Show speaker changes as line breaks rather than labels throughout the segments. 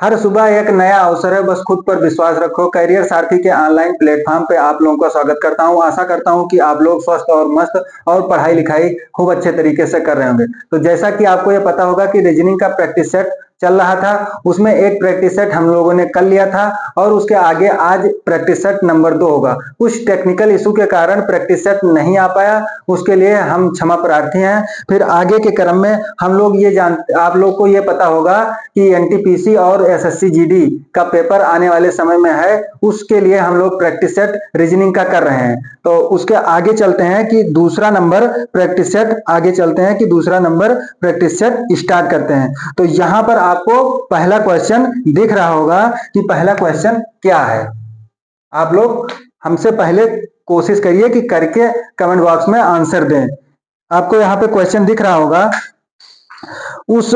हर सुबह एक नया अवसर है, बस खुद पर विश्वास रखो। करियर सारथी के ऑनलाइन प्लेटफॉर्म पे आप लोगों का स्वागत करता हूं। आशा करता हूं कि आप लोग स्वस्थ और मस्त और पढ़ाई लिखाई खूब अच्छे तरीके से कर रहे होंगे। तो जैसा कि आपको ये पता होगा कि रीजनिंग का प्रैक्टिस सेट चल रहा था, उसमें एक प्रैक्टिस सेट हम लोगों ने कर लिया था और उसके आगे आज प्रैक्टिस सेट नंबर 2 होगा। कुछ टेक्निकल इशू के कारण प्रैक्टिस सेट नहीं आ पाया, उसके लिए हम क्षमा प्रार्थी हैं। फिर आगे के क्रम में हम लोग आप लोग को ये पता होगा कि एनटीपीसी और एसएससी जीडी का पेपर आने वाले समय में है, उसके लिए हम लोग प्रैक्टिस सेट रीजनिंग का कर रहे हैं। तो उसके आगे चलते हैं कि दूसरा नंबर प्रैक्टिस सेट स्टार्ट करते हैं। तो यहां पर आपको पहला क्वेश्चन दिख रहा होगा कि पहला क्वेश्चन क्या है। आप लोग हमसे पहले कोशिश करिए कि करके कमेंट बॉक्स में आंसर दें। आपको यहाँ पे क्वेश्चन दिख रहा होगा, उस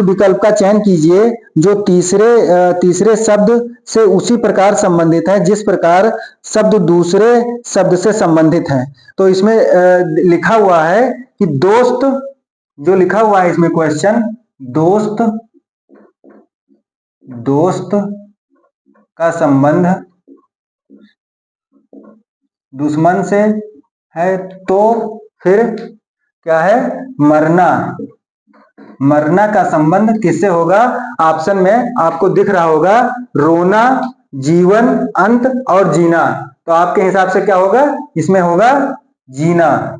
विकल्प का चयन कीजिए जो तीसरे शब्द से उसी प्रकार संबंधित है जिस प्रकार शब्द दूसरे शब्द से संबंधित है। तो इसमें लिखा हुआ है कि दोस्त, जो लिखा हुआ है इसमें क्वेश्चन, दोस्त का संबंध दुश्मन से है, तो फिर क्या है, मरना का संबंध किससे होगा। ऑप्शन में आपको दिख रहा होगा रोना, जीवन, अंत और जीना। तो आपके हिसाब से क्या होगा, इसमें होगा जीना।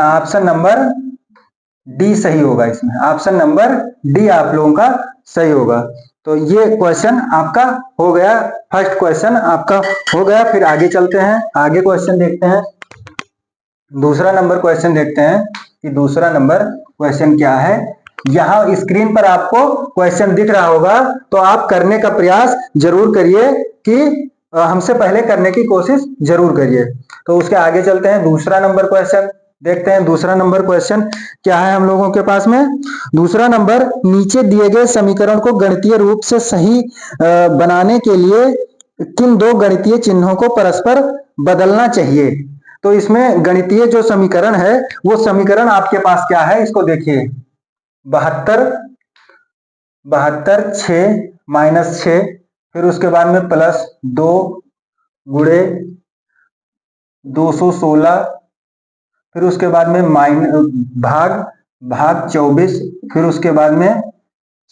ऑप्शन नंबर डी सही होगा। इसमें ऑप्शन नंबर डी आप लोगों का सही होगा। तो ये क्वेश्चन आपका हो गया, फर्स्ट क्वेश्चन आपका हो गया। फिर आगे चलते हैं, आगे क्वेश्चन देखते हैं। दूसरा नंबर क्वेश्चन देखते हैं कि दूसरा नंबर क्वेश्चन क्या है। यहां स्क्रीन पर आपको क्वेश्चन दिख रहा होगा, तो आप करने का प्रयास जरूर करिए कि हमसे पहले करने की कोशिश जरूर करिए। तो उसके आगे चलते हैं, दूसरा नंबर क्वेश्चन देखते हैं। दूसरा नंबर क्वेश्चन क्या है हम लोगों के पास में। दूसरा नंबर, नीचे दिए गए समीकरण को गणितीय रूप से सही बनाने के लिए किन दो गणितीय चिन्हों को परस्पर बदलना चाहिए। तो इसमें गणितीय जो समीकरण है वो समीकरण आपके पास क्या है, इसको देखिए। 72 6 -6, फिर उसके बाद में +2 गुणे 216, फिर उसके बाद में भाग 24, फिर उसके बाद में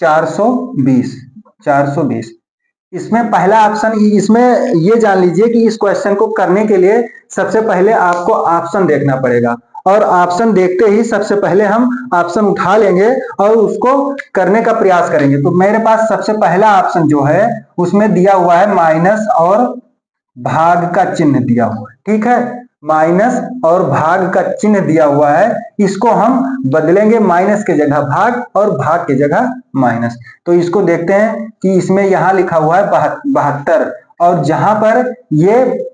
420। इसमें पहला ऑप्शन, इसमें ये जान लीजिए कि इस क्वेश्चन को करने के लिए सबसे पहले आपको ऑप्शन देखना पड़ेगा, और ऑप्शन देखते ही सबसे पहले हम ऑप्शन उठा लेंगे और उसको करने का प्रयास करेंगे। तो मेरे पास सबसे पहला ऑप्शन जो है उसमें दिया हुआ है माइनस और भाग का चिन्ह दिया हुआ है, ठीक है। माइनस और भाग का चिन्ह दिया हुआ है, इसको हम बदलेंगे, माइनस के जगह भाग और भाग के जगह माइनस। तो इसको देखते हैं कि इसमें यहां लिखा हुआ है 72, और जहां पर ये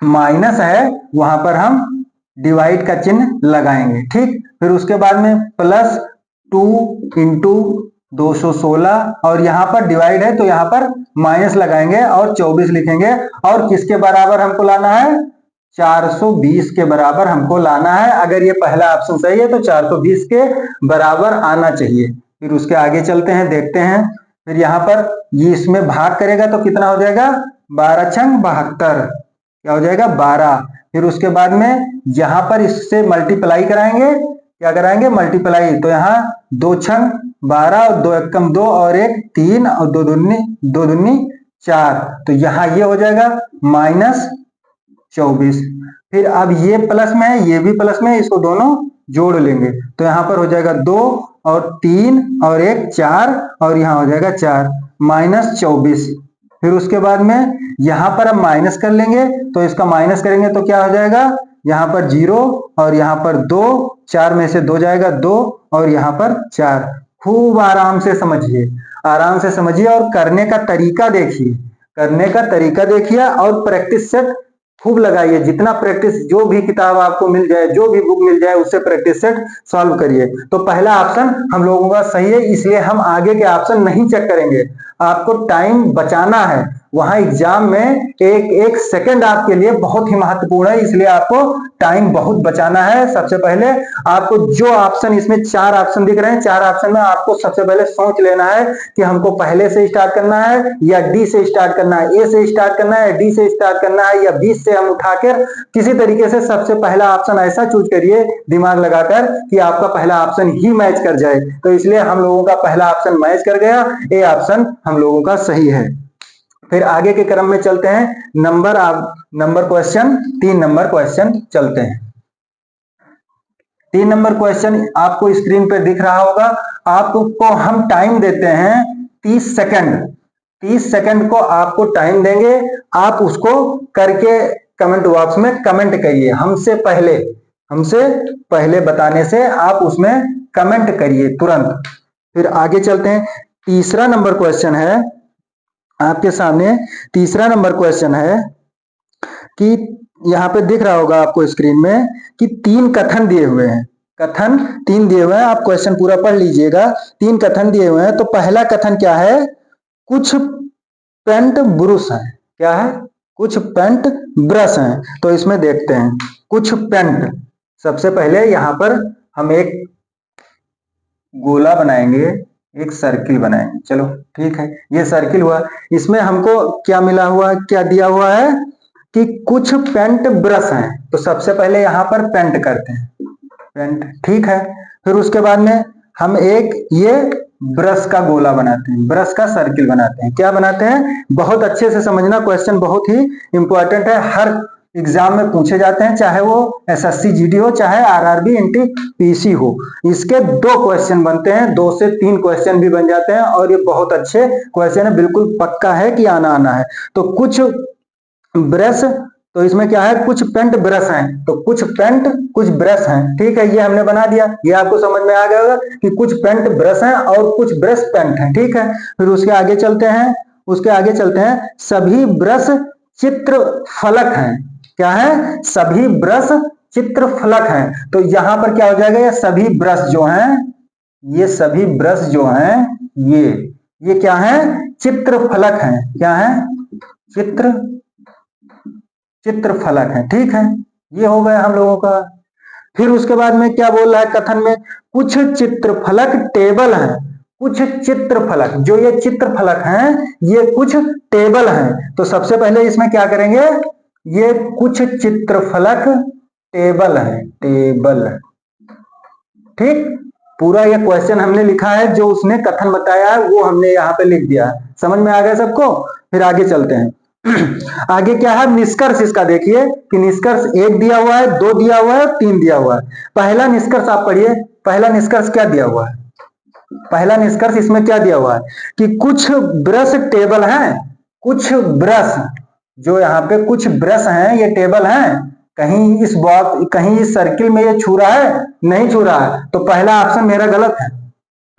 माइनस है वहां पर हम डिवाइड का चिन्ह लगाएंगे, ठीक। फिर उसके बाद में +2 × 216, और यहां पर डिवाइड है तो यहां पर माइनस लगाएंगे और 24 लिखेंगे। और किसके बराबर हमको लाना है, 420 के बराबर हमको लाना है। अगर ये पहला ऑप्शन सही है तो 420 के बराबर आना चाहिए। फिर उसके आगे चलते हैं, देखते हैं। फिर यहाँ पर ये इसमें भाग करेगा तो कितना हो जाएगा, 12 छंग 72, क्या हो जाएगा 12। फिर उसके बाद में यहाँ पर इससे मल्टीप्लाई कराएंगे, क्या कराएंगे, मल्टीप्लाई। तो यहाँ 2 छंग 12 और 2 एकम 2 और 1 3 और 2 दूनी 4। तो यहाँ ये हो जाएगा -24। फिर अब ये प्लस में है, ये भी प्लस में है, इसको दोनों जोड़ लेंगे तो यहाँ पर हो जाएगा 2 और 3 और 1 4, और यहाँ हो जाएगा 4, -24। फिर उसके बाद में यहाँ पर हम माइनस कर लेंगे, तो इसका माइनस करेंगे तो क्या हो जाएगा, यहाँ पर 0 और यहाँ पर 2, 4 में से 2 जाएगा 2, और यहाँ पर 4। खूब आराम से समझिए और करने का तरीका देखिए, और प्रैक्टिस सेट खूब लगाइए। जितना प्रैक्टिस, जो भी किताब आपको मिल जाए, जो भी बुक मिल जाए, उससे प्रैक्टिस सेट सॉल्व करिए। तो पहला ऑप्शन हम लोगों का सही है, इसलिए हम आगे के ऑप्शन नहीं चेक करेंगे। आपको टाइम बचाना है, वहां एग्जाम में एक सेकंड आपके लिए बहुत ही महत्वपूर्ण है, इसलिए आपको टाइम बहुत बचाना है। सबसे पहले आपको जो ऑप्शन, इसमें 4 ऑप्शन दिख रहे हैं, 4 ऑप्शन में आपको सबसे पहले सोच लेना है कि हमको पहले से स्टार्ट करना है या डी से स्टार्ट करना है, ए से स्टार्ट करना है, डी से स्टार्ट करना है या 20 से हम उठाकर किसी तरीके से सबसे पहला ऑप्शन ऐसा चूज करिए दिमाग लगाकर कि आपका पहला ऑप्शन ही मैच कर जाए। तो इसलिए हम लोगों का पहला ऑप्शन मैच कर गया, ए ऑप्शन हम लोगों का सही है। फिर आगे के क्रम में चलते हैं, नंबर क्वेश्चन, 3 नंबर क्वेश्चन चलते हैं। 3 नंबर क्वेश्चन आपको स्क्रीन पे दिख रहा होगा। आपको हम टाइम देते हैं 30 सेकंड। 30 सेकंड को आपको टाइम देंगे, आप उसको करके कमेंट बॉक्स में कमेंट करिए। हमसे पहले बताने से आप उसमें कमेंट करिए तुरंत। फिर आगे चलते हैं। तीसरा नंबर क्वेश्चन है आपके सामने। तीसरा नंबर क्वेश्चन है कि यहां पे दिख रहा होगा आपको स्क्रीन में कि 3 कथन दिए हुए हैं। कथन 3 दिए हुए हैं, आप क्वेश्चन पूरा पढ़ लीजिएगा। 3 कथन दिए हुए हैं। तो पहला कथन क्या है? कुछ पेंट ब्रश है। क्या है? कुछ पेंट ब्रश हैं। तो इसमें देखते हैं कुछ पेंट। सबसे पहले यहां पर हम एक गोला बनाएंगे, एक सर्किल बनाएंगे। चलो ठीक है, ये सर्किल हुआ। इसमें हमको क्या मिला हुआ, क्या दिया हुआ है कि कुछ पेंट ब्रश हैं। तो सबसे पहले यहां पर पेंट करते हैं, पेंट, ठीक है। फिर उसके बाद में हम एक ये ब्रश का गोला बनाते हैं, ब्रश का सर्किल बनाते हैं। क्या बनाते हैं? बहुत अच्छे से समझना, क्वेश्चन बहुत ही इंपॉर्टेंट है, हर एग्जाम में पूछे जाते हैं, चाहे वो एसएससी जीडी हो, चाहे आरआरबी एनटीपीसी हो। इसके 2 क्वेश्चन बनते हैं, 2 से 3 क्वेश्चन भी बन जाते हैं, और ये बहुत अच्छे क्वेश्चन है, बिल्कुल पक्का है कि आना है। तो कुछ ब्रश, तो इसमें क्या है? कुछ पेंट ब्रश हैं। तो कुछ पेंट कुछ ब्रश हैं, ठीक है, ये हमने बना दिया। ये आपको समझ में आ गया होगा कि कुछ पेंट ब्रश हैं और कुछ ब्रश पेंट हैं, ठीक है। फिर उसके आगे चलते हैं। सभी ब्रश चित्र फलक हैं। क्या है? सभी ब्रश चित्र फलक हैं। तो यहां पर क्या हो जाएगा? ये सभी ब्रश जो हैं, ये सभी ब्रश जो हैं, ये क्या है? चित्र फलक हैं। क्या है? चित्र फलक है, ठीक है। ये हो गया हम लोगों का। फिर उसके बाद में क्या बोल रहा है कथन में? कुछ चित्रफलक टेबल हैं। कुछ चित्रफलक, जो ये चित्रफलक हैं, ये कुछ टेबल हैं। तो सबसे पहले इसमें क्या करेंगे? ये कुछ चित्रफलक टेबल है, टेबल, ठीक। पूरा ये क्वेश्चन हमने लिखा है, जो उसने कथन बताया है वो हमने यहाँ पे लिख दिया है। समझ में आ गया सबको? फिर आगे चलते हैं। आगे क्या है? निष्कर्ष इसका देखिए कि निष्कर्ष 1 दिया हुआ है, 2 दिया हुआ है, 3 दिया हुआ है। पहला निष्कर्ष आप पढ़िए। पहला निष्कर्ष क्या दिया हुआ है? पहला निष्कर्ष इसमें क्या दिया हुआ है कि कुछ ब्रश टेबल हैं। कुछ ब्रश, जो यहाँ पे कुछ ब्रश हैं, ये टेबल हैं। कहीं इस बॉक्स, कहीं इस सर्किल में ये छू रहा है? नहीं छू रहा है। तो पहला ऑप्शन मेरा गलत है,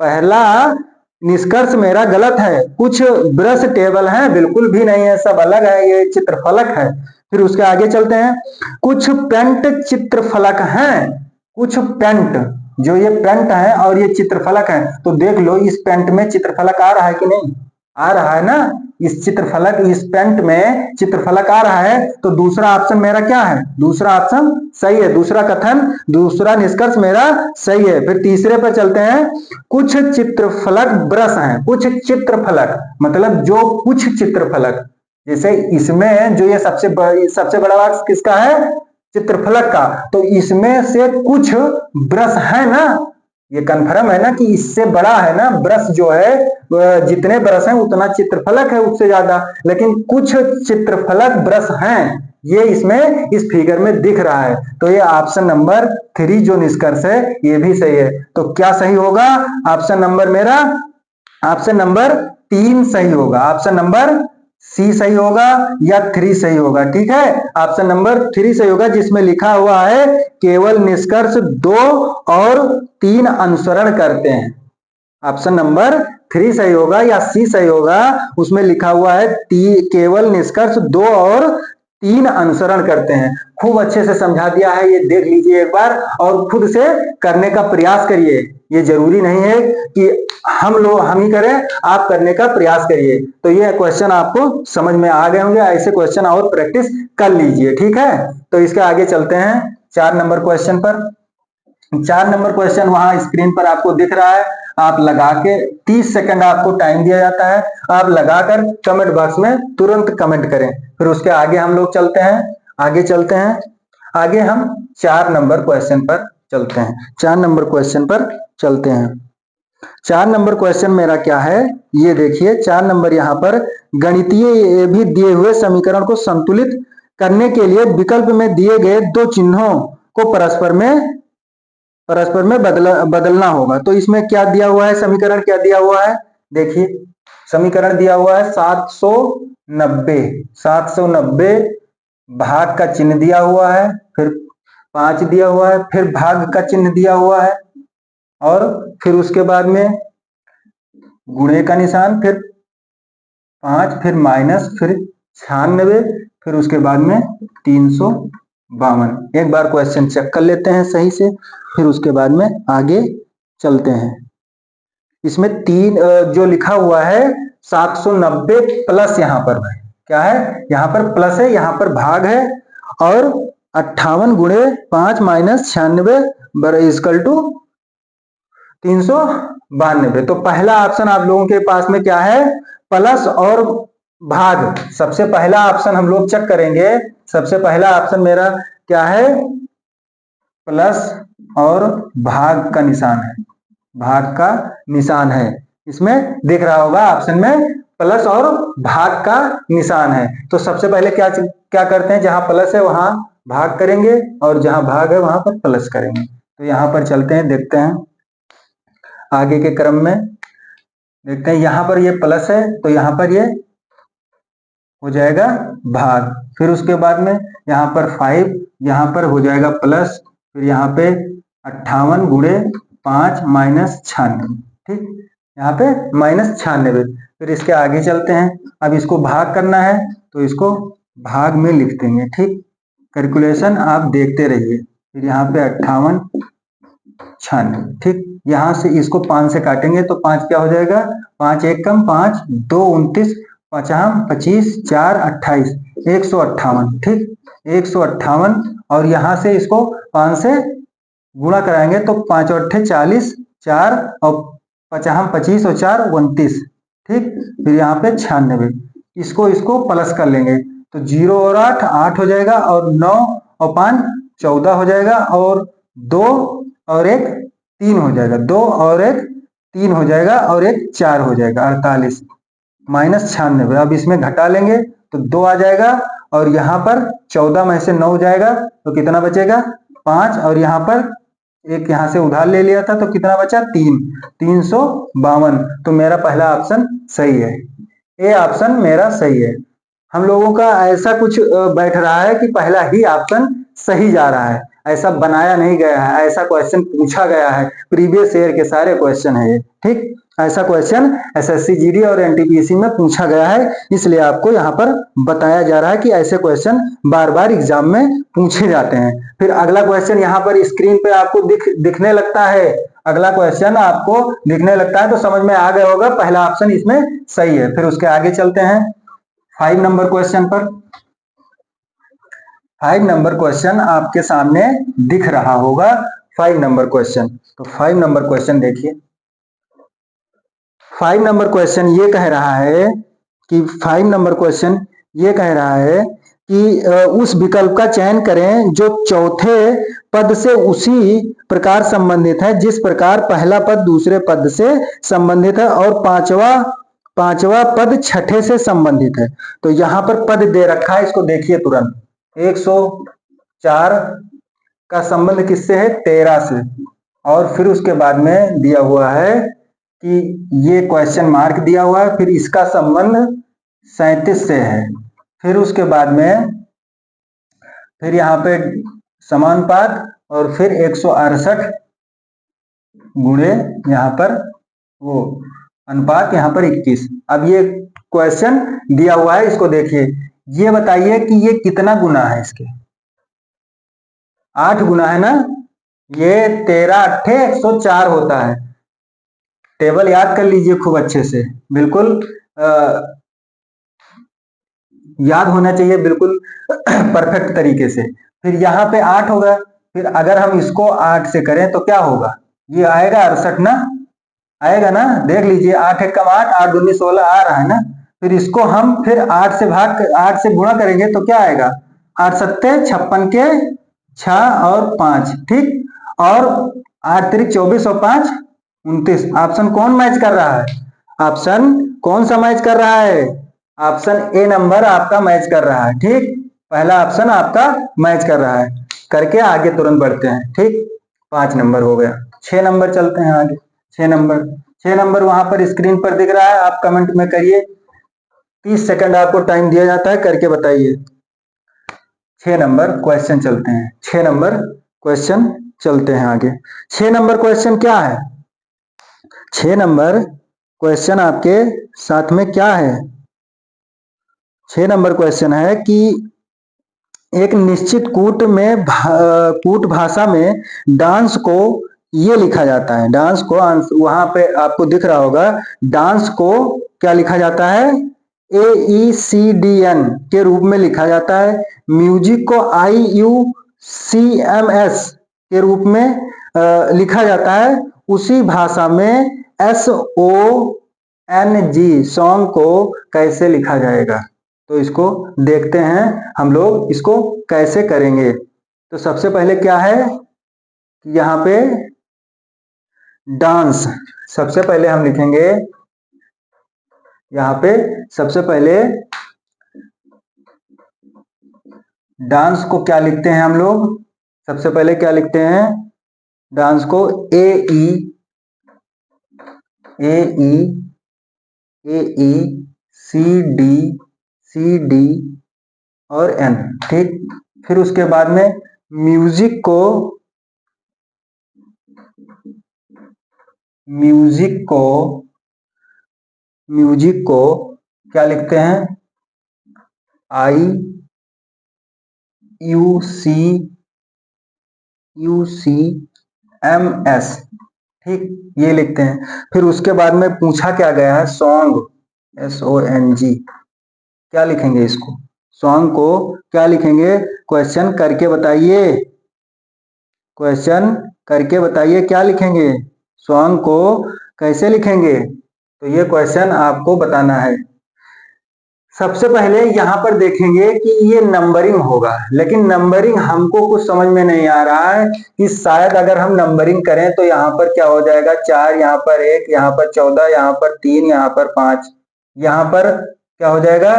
पहला निष्कर्ष मेरा गलत है। कुछ ब्रश टेबल हैं, बिल्कुल भी नहीं है, सब अलग है, ये चित्रफलक है। फिर उसके आगे चलते हैं। कुछ पेंट चित्रफलक हैं। कुछ पेंट, जो ये पेंट है और ये चित्रफलक है। तो देख लो इस पेंट में चित्रफलक आ रहा है कि नहीं? आ रहा है ना। इस चित्रफलक, इस पेंट में चित्रफलक आ रहा है। तो दूसरा ऑप्शन मेरा क्या है? दूसरा ऑप्शन सही है, दूसरा कथन, दूसरा निष्कर्ष मेरा सही है। फिर तीसरे पर चलते हैं। कुछ चित्रफलक ब्रश हैं। कुछ चित्रफलक मतलब जो कुछ चित्रफलक, जैसे इसमें जो ये सबसे बड़ा वाक्य किसका है? चित्रफलक का। तो इसमें से कुछ ब्रश है ना, ये कन्फर्म है ना कि इससे बड़ा है ना ब्रश, जो है जितने ब्रश हैं उतना चित्रफलक है, उससे ज्यादा। लेकिन कुछ चित्रफलक ब्रश हैं, ये इसमें इस फिगर में दिख रहा है। तो ये ऑप्शन नंबर 3 जो निष्कर्ष है, ये भी सही है। तो क्या सही होगा? ऑप्शन नंबर मेरा, ऑप्शन नंबर 3 सही होगा। ऑप्शन नंबर सी सही होगा या 3 सही होगा, ठीक है। ऑप्शन नंबर 3 सही होगा, जिसमें लिखा हुआ है केवल निष्कर्ष 2 और 3 अनुसरण करते हैं। ऑप्शन नंबर 3 सही होगा या सी सही होगा, उसमें लिखा हुआ है केवल निष्कर्ष 2 और 3 अनुसरण करते हैं। खूब अच्छे से समझा दिया है, ये देख लीजिए एक बार और खुद से करने का प्रयास करिए। ये जरूरी नहीं है कि हम ही करें, आप करने का प्रयास करिए। तो ये क्वेश्चन आपको समझ में आ गए होंगे, ऐसे क्वेश्चन और प्रैक्टिस कर लीजिए, ठीक है। तो इसके आगे चलते हैं 4 नंबर क्वेश्चन पर। 4 नंबर क्वेश्चन वहां स्क्रीन पर आपको दिख रहा है, आप लगा के 30 सेकंड आपको टाइम दिया जाता है, आप लगाकर कमेंट बॉक्स में तुरंत कमेंट करें। फिर उसके आगे हम लोग चलते हैं, आगे हम 4 नंबर क्वेश्चन पर चलते हैं। 4 नंबर क्वेश्चन पर चलते हैं। 4 नंबर क्वेश्चन मेरा क्या है, ये देखिए। 4 नंबर यहाँ पर गणितीय भी दिए हुए समीकरण को संतुलित करने के लिए विकल्प में दिए गए दो चिन्हों को परस्पर में बदलना होगा। तो इसमें क्या दिया हुआ है, समीकरण क्या दिया हुआ है, देखिए। समीकरण दिया हुआ है 790 भाग का चिन्ह दिया हुआ है, फिर 5 दिया हुआ है, फिर भाग का चिन्ह दिया हुआ है, और फिर उसके बाद में गुणे का निशान, फिर 5, फिर माइनस, फिर 96, फिर उसके बाद में 352। एक बार क्वेश्चन चेक कर लेते हैं सही से, फिर उसके बाद में आगे चलते हैं। इसमें 3 जो लिखा हुआ है 790 प्लस, यहाँ पर क्या है, यहाँ पर प्लस है, यहाँ पर भाग है, और 58 गुणे 5 माइनस 96 इक्वल टू 392। तो पहला ऑप्शन आप लोगों के पास में क्या है, प्लस और भाग। सबसे पहला ऑप्शन हम लोग चेक करेंगे, सबसे पहला ऑप्शन मेरा क्या है, प्लस और भाग का निशान है, भाग का निशान है। इसमें दिख रहा होगा ऑप्शन में प्लस और भाग का निशान है। तो सबसे पहले क्या करते हैं, जहां प्लस है वहां भाग करेंगे, और जहां भाग है वहां पर प्लस करेंगे। तो यहां पर चलते हैं, देखते हैं आगे के क्रम में, देखते हैं यहां पर ये प्लस है, तो यहां पर ये हो जाएगा भाग, फिर उसके बाद में यहाँ पर 5, यहाँ पर हो जाएगा प्लस, फिर यहाँ पे 58 गुणे 5 माइनस 96, ठीक, यहाँ पे माइनस 96। फिर इसके आगे चलते हैं, अब इसको भाग करना है तो इसको भाग में लिख देंगे, ठीक। कैलकुलेशन आप देखते रहिए। फिर यहाँ पे 58 96, ठीक। यहाँ से इसको 5 से काटेंगे तो 5 क्या हो जाएगा, 5 एक कम 5, 2 29, 5 25, 4 28, 158, ठीक, 158। और यहाँ से इसको 5 से गुणा कराएंगे तो 5 और 8 40, 4 और 5 25 और 4 29, ठीक। फिर यहाँ पे 96, इसको प्लस कर लेंगे तो 0 और 8 8 हो जाएगा, और 9 और 5 14 हो जाएगा, और 2 और 1 3 हो जाएगा, 2 और 1 3 हो जाएगा, और 1 4 हो जाएगा, 48 माइनस 96। अब इसमें घटा लेंगे तो 2 आ जाएगा, और यहाँ पर 14 में से 9 जाएगा तो कितना बचेगा 5, और यहाँ पर एक यहाँ से उधार ले लिया था तो कितना बचा 3, 352। तो मेरा पहला ऑप्शन सही है, ए ऑप्शन मेरा सही है। हम लोगों का ऐसा कुछ बैठ रहा है कि पहला ही ऑप्शन सही जा रहा है, ऐसा बनाया नहीं गया है, ऐसा क्वेश्चन पूछा गया है, प्रीवियस ईयर के सारे क्वेश्चन है ये, ठीक। ऐसा क्वेश्चन एसएससी जीडी और एनटीपीसी में पूछा गया है, इसलिए आपको यहाँ पर बताया जा रहा है कि ऐसे क्वेश्चन बार बार एग्जाम में पूछे जाते हैं। फिर अगला क्वेश्चन यहाँ पर स्क्रीन पे आपको दिखने लगता है, अगला क्वेश्चन आपको दिखने लगता है तो समझ में आ गया होगा पहला ऑप्शन इसमें सही है। फिर उसके आगे चलते हैं 5 नंबर क्वेश्चन पर। 5 नंबर क्वेश्चन आपके सामने दिख रहा होगा, 5 नंबर क्वेश्चन। तो 5 नंबर क्वेश्चन देखिए, 5 नंबर क्वेश्चन ये कह रहा है कि 5 नंबर क्वेश्चन ये कह रहा है कि उस विकल्प का चयन करें जो चौथे पद से उसी प्रकार संबंधित है जिस प्रकार पहला पद दूसरे पद से संबंधित है, और पांचवा पद छठे से संबंधित है। तो यहाँ पर पद दे रखा है, इसको देखिए तुरंत। 104 का संबंध किससे है, 13 से, और फिर उसके बाद में दिया हुआ है कि ये क्वेश्चन मार्क दिया हुआ है, फिर इसका संबंध 37 से है। फिर उसके बाद में फिर यहाँ पे समानुपात, और फिर 168 गुणे यहाँ पर वो अनुपात, यहाँ पर 21। अब ये क्वेश्चन दिया हुआ है, इसको देखिए, ये बताइए कि ये कितना गुना है, इसके 8 गुना है ना, ये 13 अट्ठे 104 होता है। टेबल याद कर लीजिए खूब अच्छे से, बिल्कुल याद होना चाहिए बिल्कुल परफेक्ट तरीके से। फिर यहाँ पे 8 होगा, फिर अगर हम इसको 8 से करें तो क्या होगा, ये आएगा 68 ना, आएगा ना, देख लीजिए 8 एक कम 8, 8 दूनी 16 आ रहा है ना। फिर इसको हम फिर 8 से गुणा करेंगे तो क्या आएगा, 8 सत्ते 56 के 6 और 5, ठीक। और 8 तिरिक 24 और 5 29। ऑप्शन कौन मैच कर रहा है, ऑप्शन कौन सा मैच कर रहा है, ऑप्शन ए नंबर आपका मैच कर रहा है, ठीक। पहला ऑप्शन आपका मैच कर रहा है। करके आगे तुरंत बढ़ते हैं, ठीक। 5 नंबर हो गया। 6 नंबर चलते हैं आगे। 6 नंबर वहां पर स्क्रीन पर दिख रहा है, आप कमेंट में करिए। 30 सेकंड आपको टाइम दिया जाता है, करके बताइए। 6 नंबर क्वेश्चन चलते हैं, 6 नंबर क्वेश्चन चलते हैं आगे। 6 नंबर क्वेश्चन क्या है, 6 नंबर क्वेश्चन आपके साथ में क्या है। 6 नंबर क्वेश्चन है कि एक निश्चित कूट भाषा में डांस को ये लिखा जाता है, डांस को वहां पे आपको दिख रहा होगा, डांस को क्या लिखा जाता है, AECDN के रूप में लिखा जाता है। म्यूजिक को IUCMS के रूप में लिखा जाता है। उसी भाषा में SONG सॉन्ग को कैसे लिखा जाएगा, तो इसको देखते हैं हम लोग इसको कैसे करेंगे। तो सबसे पहले क्या है, यहाँ पे डांस, सबसे पहले हम लिखेंगे, यहाँ पे सबसे पहले डांस को क्या लिखते हैं हम लोग, सबसे पहले क्या लिखते हैं, डांस को AECD और N, ठीक। फिर उसके बाद में म्यूजिक को क्या लिखते हैं, IUCMS, ठीक, ये लिखते हैं। फिर उसके बाद में पूछा क्या गया है, सॉन्ग SONG, क्या लिखेंगे इसको, सॉन्ग को क्या लिखेंगे, क्वेश्चन करके बताइए, क्वेश्चन करके बताइए क्या लिखेंगे, सॉन्ग को कैसे लिखेंगे, तो ये क्वेश्चन आपको बताना है। सबसे पहले यहाँ पर देखेंगे कि ये नंबरिंग होगा, लेकिन नंबरिंग हमको कुछ समझ में नहीं आ रहा है कि शायद अगर हम नंबरिंग करें तो यहाँ पर क्या हो जाएगा, 4, यहाँ पर 1, यहाँ पर 14, यहाँ पर 3, यहाँ पर 5, यहाँ पर क्या हो जाएगा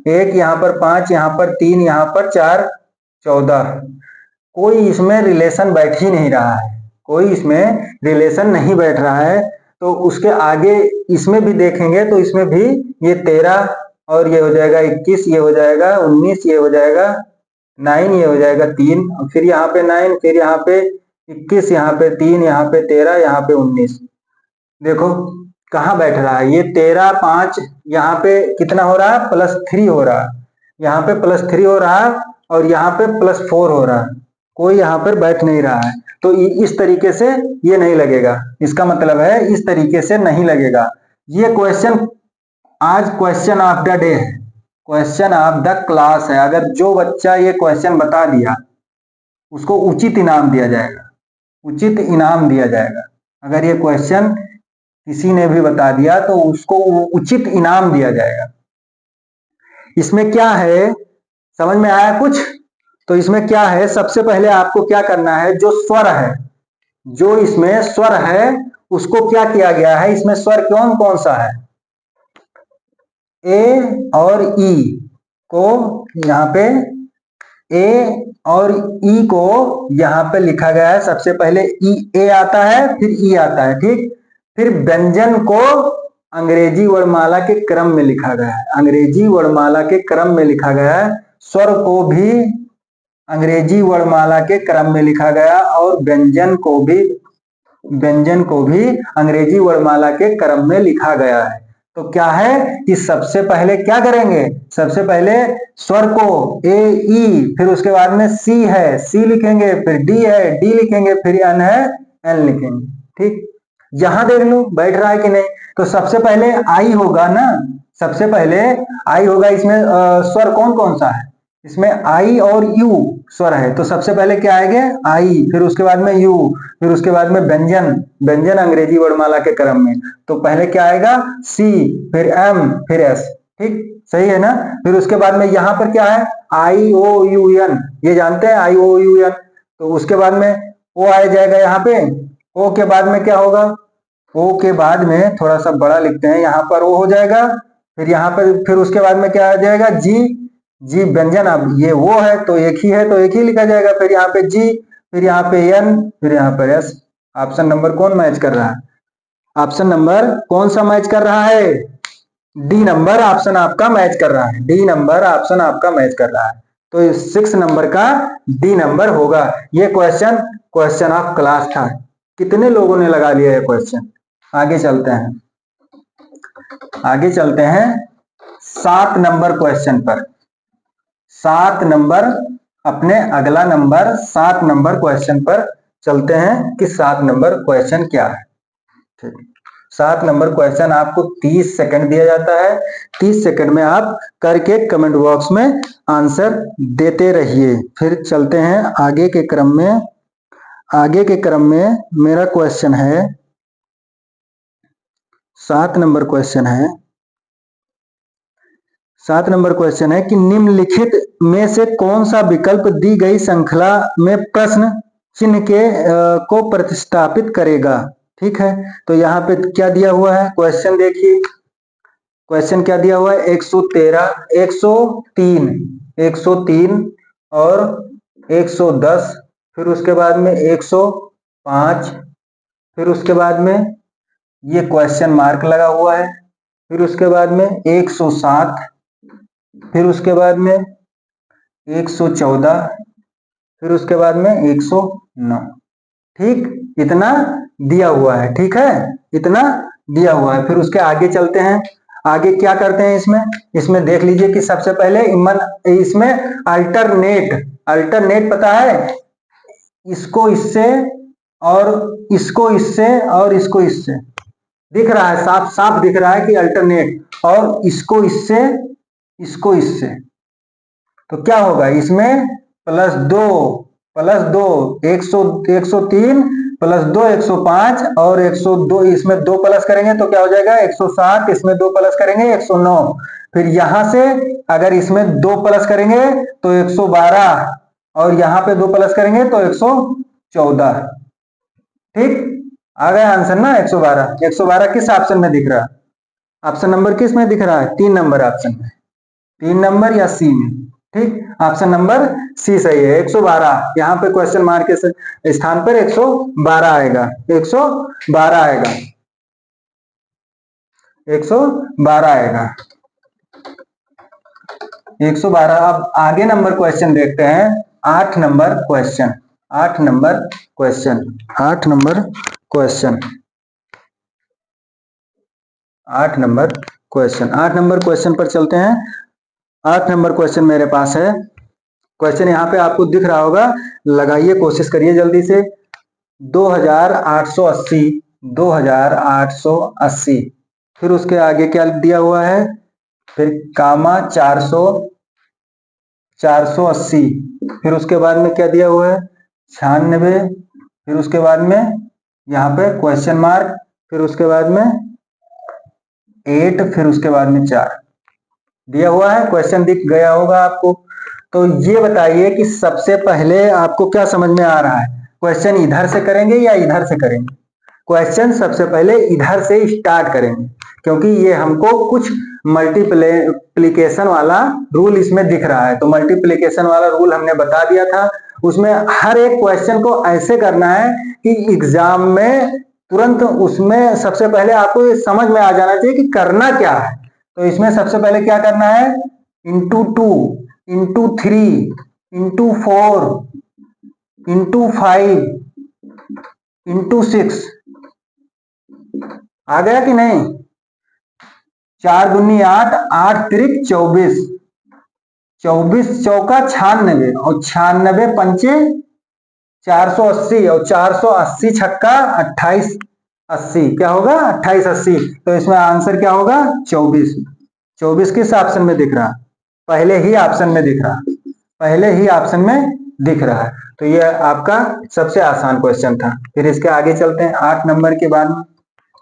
1, यहाँ पर 5, यहाँ पर 3, यहाँ पर 4, 14। कोई इसमें रिलेशन बैठ ही नहीं रहा है, कोई इसमें रिलेशन नहीं बैठ रहा है। तो उसके आगे इसमें भी देखेंगे तो इसमें भी ये 13 और ये हो जाएगा 21, ये हो जाएगा 19, ये हो जाएगा 9, ये हो जाएगा 3, फिर यहाँ पे 9, फिर यहाँ पे 21, यहाँ पे 3, यहाँ पे 13, यहाँ पे 19। देखो कहाँ बैठ रहा है, ये 13 5, यहाँ पे कितना हो रहा है, +3 हो रहा है, यहाँ पे +3 हो रहा है और यहाँ पे +4 हो रहा है, कोई यहाँ पर बैठ नहीं रहा है। तो इस तरीके से ये नहीं लगेगा, इसका मतलब है इस तरीके से नहीं लगेगा। ये क्वेश्चन आज क्वेश्चन ऑफ द डे है, क्वेश्चन ऑफ द क्लास है। अगर जो बच्चा ये क्वेश्चन बता दिया उसको उचित इनाम दिया जाएगा, उचित इनाम दिया जाएगा। अगर ये क्वेश्चन किसी ने भी बता दिया तो उसको उचित इनाम दिया जाएगा। इसमें क्या है, समझ में आया कुछ, तो इसमें क्या है, सबसे पहले आपको क्या करना है, जो स्वर है, जो इसमें स्वर है उसको क्या किया गया है, इसमें स्वर कौन कौन सा है, ए और ई को यहाँ पे, ए और ई को यहाँ पे लिखा गया है। सबसे पहले ए आता है, फिर ई आता है, ठीक। फिर व्यंजन को अंग्रेजी वर्णमाला के क्रम में लिखा गया है, अंग्रेजी वर्णमाला के क्रम में लिखा गया है। स्वर को भी अंग्रेजी वर्णमाला के क्रम में लिखा गया और व्यंजन को भी अंग्रेजी वर्णमाला के क्रम में लिखा गया है। तो क्या है कि सबसे पहले क्या करेंगे, सबसे पहले स्वर को ए ई, फिर उसके बाद में सी है सी लिखेंगे, फिर डी है डी लिखेंगे, फिर एन है एन लिखेंगे। ठीक, यहां देख लो बैठ रहा है कि नहीं। तो सबसे पहले आई होगा ना, सबसे पहले आई होगा। इसमें स्वर कौन कौन सा है, इसमें आई और यू स्वर है। तो सबसे पहले क्या आएगा, आई, फिर उसके बाद में यू, फिर उसके बाद में व्यंजन, व्यंजन अंग्रेजी वर्णमाला के क्रम में। तो पहले क्या आएगा, सी, फिर एम, फिर एस। ठीक, सही है ना। फिर उसके बाद में यहां पर क्या है, आई ओ यू एन, ये जानते हैं आई ओ यू एन। तो उसके बाद में ओ आ जाएगा यहाँ पे। ओ के बाद में क्या होगा, ओ के बाद में थोड़ा सा बड़ा लिखते हैं, यहाँ पर ओ हो जाएगा। फिर यहाँ पर फिर उसके बाद में क्या आ जाएगा, जी, जी व्यंजन। अब ये वो है तो एक ही है तो एक ही लिखा जाएगा। फिर यहाँ पे जी, फिर यहाँ पे एन, फिर यहाँ पर एस। ऑप्शन नंबर कौन मैच कर रहा है, ऑप्शन नंबर कौन सा मैच कर रहा है, डी नंबर ऑप्शन आपका मैच कर रहा है, डी नंबर ऑप्शन आपका मैच कर रहा है। तो 6 नंबर का डी नंबर होगा। ये क्वेश्चन क्वेश्चन ऑफ क्लास था। कितने लोगों ने लगा लिया ये क्वेश्चन। आगे चलते हैं, आगे चलते हैं 7 नंबर क्वेश्चन पर। 7 नंबर, अपने अगला नंबर 7 नंबर क्वेश्चन पर चलते हैं कि 7 नंबर क्वेश्चन क्या है। ठीक, 7 नंबर क्वेश्चन आपको 30 सेकंड दिया जाता है। 30 सेकंड में आप करके कमेंट बॉक्स में आंसर देते रहिए। फिर चलते हैं आगे के क्रम में। आगे के क्रम में मेरा क्वेश्चन है, 7 नंबर क्वेश्चन है, 7 नंबर क्वेश्चन है कि निम्नलिखित में से कौन सा विकल्प दी गई श्रृंखला में प्रश्न चिन्ह के को प्रतिस्थापित करेगा। ठीक है, तो यहाँ पे क्या दिया हुआ है, क्वेश्चन देखिए। क्वेश्चन क्या दिया हुआ है, 113, 103, 103 और 110, फिर उसके बाद में 105, फिर उसके बाद में ये क्वेश्चन मार्क लगा हुआ है, फिर उसके बाद में 107, फिर उसके बाद में 114, फिर उसके बाद में 109। ठीक, इतना दिया हुआ है। ठीक है, इतना दिया हुआ है। फिर उसके आगे चलते हैं। आगे क्या करते हैं इसमें, इसमें देख लीजिए कि सबसे पहले इसमें अल्टरनेट, अल्टरनेट पता है, इसको इससे और इसको इससे और इसको इससे, दिख रहा है, साफ साफ दिख रहा है कि अल्टरनेट, और इसको इससे इसको इससे। तो क्या होगा इसमें, +2 +2 103 +2 105 और 102, इसमें 2 प्लस करेंगे तो क्या हो जाएगा 107, इसमें 2 प्लस करेंगे 109, फिर यहां से अगर इसमें 2 प्लस करेंगे तो 112, और यहां पे 2 प्लस करेंगे तो 114। ठीक, आ गया आंसर ना 112। 112 किस ऑप्शन में दिख रहा है, ऑप्शन नंबर किस में दिख रहा है, 3 नंबर ऑप्शन में, 3 नंबर या सी में। ठीक, ऑप्शन नंबर सी सही है, 112। यहाँ पे क्वेश्चन मार्क के स्थान पर 112 आएगा, 112 आएगा, 112 आएगा, 112। अब आगे नंबर क्वेश्चन देखते हैं, 8 number question, 8 number question, 8 number question, 8 number question, 8 number question पर चलते हैं। 8 नंबर क्वेश्चन मेरे पास है। क्वेश्चन यहाँ पे आपको दिख रहा होगा, लगाइए, कोशिश करिए जल्दी से। 2880, 2880, फिर उसके आगे क्या दिया हुआ है, फिर कामा 400, 480, फिर उसके बाद में क्या दिया हुआ है 96, फिर उसके बाद में यहाँ पे क्वेश्चन मार्क, फिर उसके बाद में 8, फिर उसके बाद में 4 दिया हुआ है। क्वेश्चन दिख गया होगा आपको। तो ये बताइए कि सबसे पहले आपको क्या समझ में आ रहा है, क्वेश्चन इधर से करेंगे या इधर से करेंगे। क्वेश्चन सबसे पहले इधर से स्टार्ट करेंगे, क्योंकि ये हमको कुछ मल्टीप्लिकेशन वाला रूल इसमें दिख रहा है। तो मल्टीप्लिकेशन वाला रूल हमने बता दिया था, उसमें हर एक क्वेश्चन को ऐसे करना है कि एग्जाम में तुरंत उसमें सबसे पहले आपको ये समझ में आ जाना चाहिए कि करना क्या है। तो इसमें सबसे पहले क्या करना है, *2, *3, *4, *5, *6। आ गया कि नहीं, 4 दूनी 8, 8 त्रिक 24, 24 चौका 96 और 96 पंचे 480 और 480 छक्का 28 80, क्या होगा 28 80। तो इसमें आंसर क्या होगा 24। 24 किस ऑप्शन में दिख रहा? पहले ही ऑप्शन में दिख रहा, पहले ही ऑप्शन में दिख रहा है। तो ये आपका सबसे आसान क्वेश्चन था। फिर इसके आगे चलते हैं 8 नंबर के बाद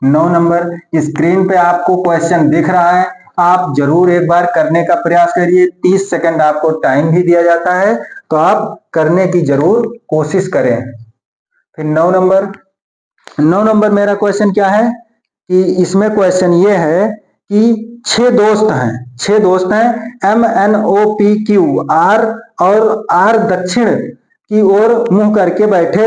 9 नंबर। स्क्रीन पे आपको क्वेश्चन दिख रहा है, आप जरूर एक बार करने का प्रयास करिए। 30 सेकंड आपको टाइम भी दिया जाता है, तो आप करने की जरूर कोशिश करें। फिर 9 नंबर, 9 नंबर मेरा क्वेश्चन क्या है कि इसमें क्वेश्चन ये है कि 6 दोस्त हैं, 6 दोस्त हैं, MNOPQ आर और आर दक्षिण की ओर मुंह करके बैठे,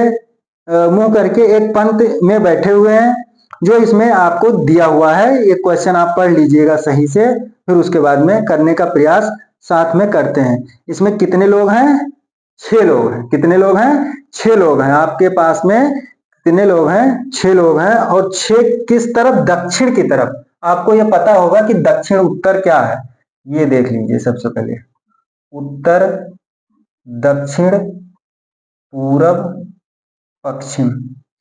मुंह करके एक पंक्ति में बैठे हुए हैं, जो इसमें आपको दिया हुआ है। ये क्वेश्चन आप पढ़ लीजिएगा सही से, फिर उसके बाद में करने का प्रयास साथ में करते हैं। इसमें कितने लोग हैं? 6 लोग हैं। कितने लोग हैं? 6 लोग हैं। आपके पास में कितने लोग हैं? 6 लोग हैं। और 6 किस तरफ? दक्षिण की तरफ। आपको यह पता होगा कि दक्षिण उत्तर क्या है, ये देख लीजिए सबसे पहले। उत्तर, दक्षिण, पूरब, पश्चिम।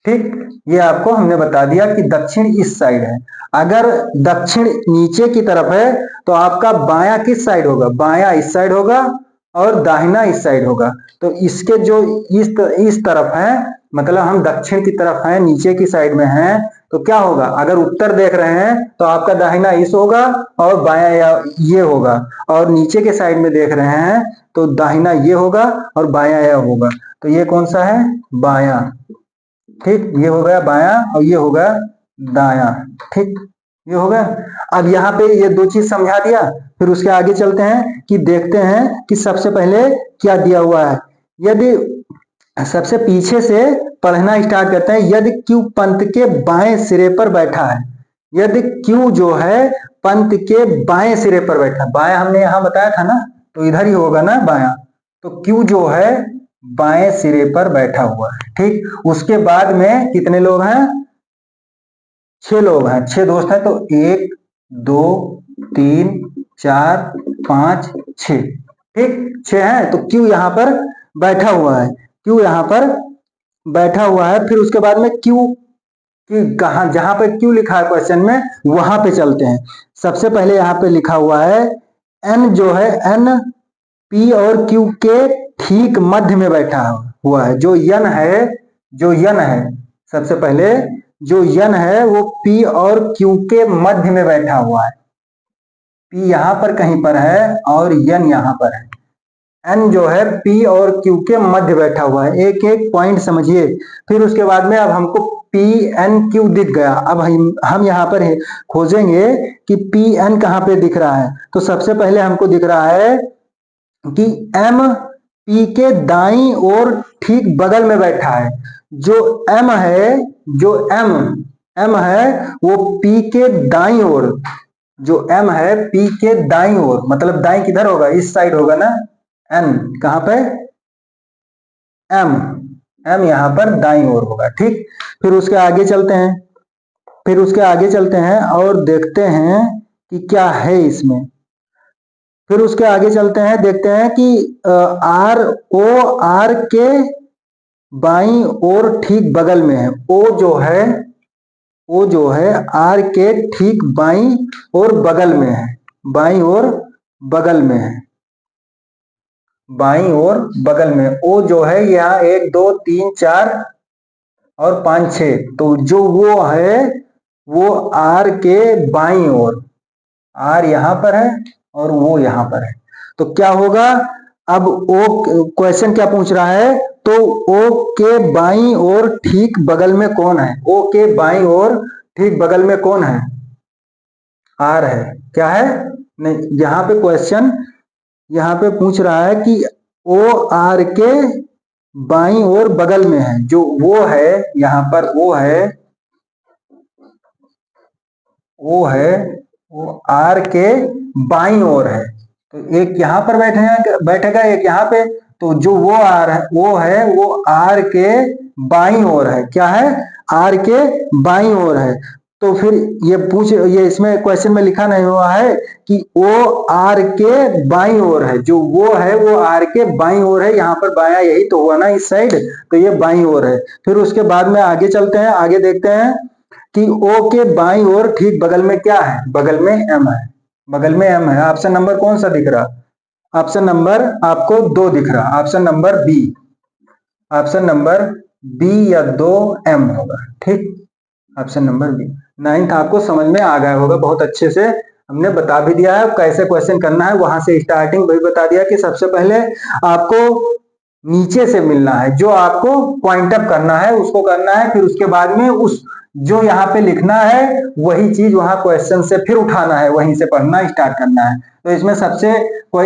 ठीक, ये आपको हमने बता दिया कि दक्षिण इस साइड है। अगर दक्षिण नीचे की तरफ है तो आपका बायां किस साइड होगा? बायां इस साइड होगा और दाहिना इस साइड होगा। तो इसके जो इस तरफ है, मतलब हम दक्षिण की तरफ हैं, नीचे की साइड में हैं, तो क्या होगा? अगर उत्तर देख रहे हैं तो आपका दाहिना इस होगा और बायां ये होगा, और नीचे के साइड में देख रहे हैं तो दाहिना ये होगा और बायां यह होगा। तो ये कौन सा है? बायां। ठीक, ये हो गया बायां और ये हो गया दायां। ठीक, ये हो गया। अब यहाँ पे ये दो चीज समझा दिया। फिर उसके आगे चलते हैं कि देखते हैं कि सबसे पहले क्या दिया हुआ है। यदि सबसे पीछे से पढ़ना स्टार्ट करते हैं। यदि क्यू पंथ के बाएं सिरे पर बैठा है, यदि क्यू जो है पंथ के बाएं सिरे पर बैठा, बायां हमने यहां बताया था ना, तो इधर ही होगा ना बायां। तो क्यू जो है बाएं सिरे पर बैठा हुआ है। ठीक, उसके बाद में कितने लोग हैं? 6 लोग हैं, 6 दोस्त हैं। तो 1 2 3 4 5 6। ठीक, 6 हैं। तो क्यू यहां पर बैठा हुआ है, क्यू यहां पर बैठा हुआ है। फिर उसके बाद में क्यू कि कहा, जहां पे क्यू लिखा है क्वेश्चन में, वहां पे चलते हैं। सबसे पहले यहां पे लिखा हुआ है एन जो है, एन पी और क्यू के ठीक मध्य में बैठा हुआ है। जो यन है, जो यन है, सबसे पहले जो यन है वो पी और क्यू के मध्य में बैठा हुआ है। पी यहां पर कहीं पर है और यन यहां पर है। एन जो है पी और क्यू के मध्य बैठा हुआ है। एक एक पॉइंट समझिए। फिर उसके बाद में अब हमको पी एन क्यू दिख गया। अब हम यहाँ पर खोजेंगे कि पी एन कहाँ पे दिख रहा है। तो सबसे पहले हमको दिख रहा है कि एम पी के दाईं ओर ठीक बगल में बैठा है। जो एम है, जो एम है वो पी के दाईं ओर, जो एम है पी के दाईं ओर, मतलब दाईं किधर होगा? इस साइड होगा ना। एन कहां पे? एम, एम यहां पर दाईं ओर होगा। ठीक, फिर उसके आगे चलते हैं, फिर उसके आगे चलते हैं और देखते हैं कि क्या है इसमें। फिर उसके आगे चलते हैं, देखते हैं कि आर ओ आर के बाईं ओर ठीक बगल में है। ओ जो है, ओ जो है आर के ठीक बाईं ओर बगल में है, बाईं ओर बगल में है, बाईं ओर बगल में। ओ जो है यहाँ 1 2 3 4 और 5 6। तो जो वो है वो आर के बाईं ओर, आर यहां पर है और वो यहां पर है। तो क्या होगा? अब ओ क्वेश्चन क्या पूछ रहा है? तो ओ के बाईं ओर ठीक बगल में कौन है? ओ के बाईं ओर ठीक बगल में कौन है? आर है। क्या है? नहीं, यहां पे क्वेश्चन यहाँ पे पूछ रहा है कि ओ आर के बाईं ओर बगल में है। जो वो है यहाँ पर, वो है, वो है, वो आर के बाईं ओर है। तो एक यहाँ पर बैठेगा, एक यहाँ पे। तो जो वो आर है, वो आर के बाईं ओर है। क्या है? आर के बाईं ओर है। तो फिर ये इसमें क्वेश्चन में लिखा नहीं हुआ है कि वो आर के बाईं ओर है, जो वो है वो आर के बाईं ओर है, यहाँ पर बायां यही तो हुआ ना इस साइड, तो ये बाईं ओर है। फिर उसके बाद में आगे चलते हैं, आगे देखते हैं कि ओ के बाईं ओर ठीक बगल में क्या है, बगल में एम है, बगल में एम है। ऑप्शन नंबर कौन सा दिख रहा? ऑप्शन नंबर आपको 2 दिख रहा, option number B, option number B या 2 एम होगा, ठीक, ऑप्शन नंबर बी। 9th आपको समझ में आ गया होगा, बहुत अच्छे से हमने बता भी दिया है कैसे क्वेश्चन करना है, वहां से स्टार्टिंग भी बता दिया कि सबसे पहले आपको नीचे से मिलना है, जो आपको पॉइंट अप करना है उसको करना है, फिर उसके बाद में उस जो यहाँ पे लिखना है वही चीज वहां क्वेश्चन से फिर उठाना है, वहीं से पढ़ना स्टार्ट करना है। तो इसमें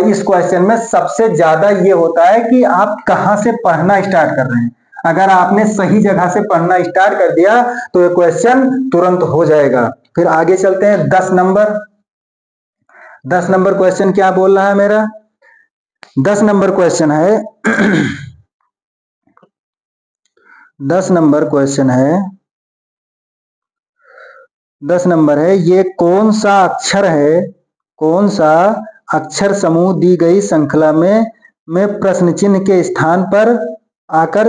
इस क्वेश्चन में सबसे ज्यादा ये होता है कि आप कहाँ से पढ़ना स्टार्ट कर रहे हैं। अगर आपने सही जगह से पढ़ना स्टार्ट कर दिया तो ये क्वेश्चन तुरंत हो जाएगा। फिर आगे चलते हैं 10 नंबर। 10 नंबर क्वेश्चन क्या बोल रहा है मेरा? 10 नंबर क्वेश्चन है 10 नंबर क्वेश्चन है 10 नंबर है, ये कौन सा अक्षर है, कौन सा अक्षर समूह दी गई श्रृंखला में प्रश्न चिन्ह के स्थान पर आकर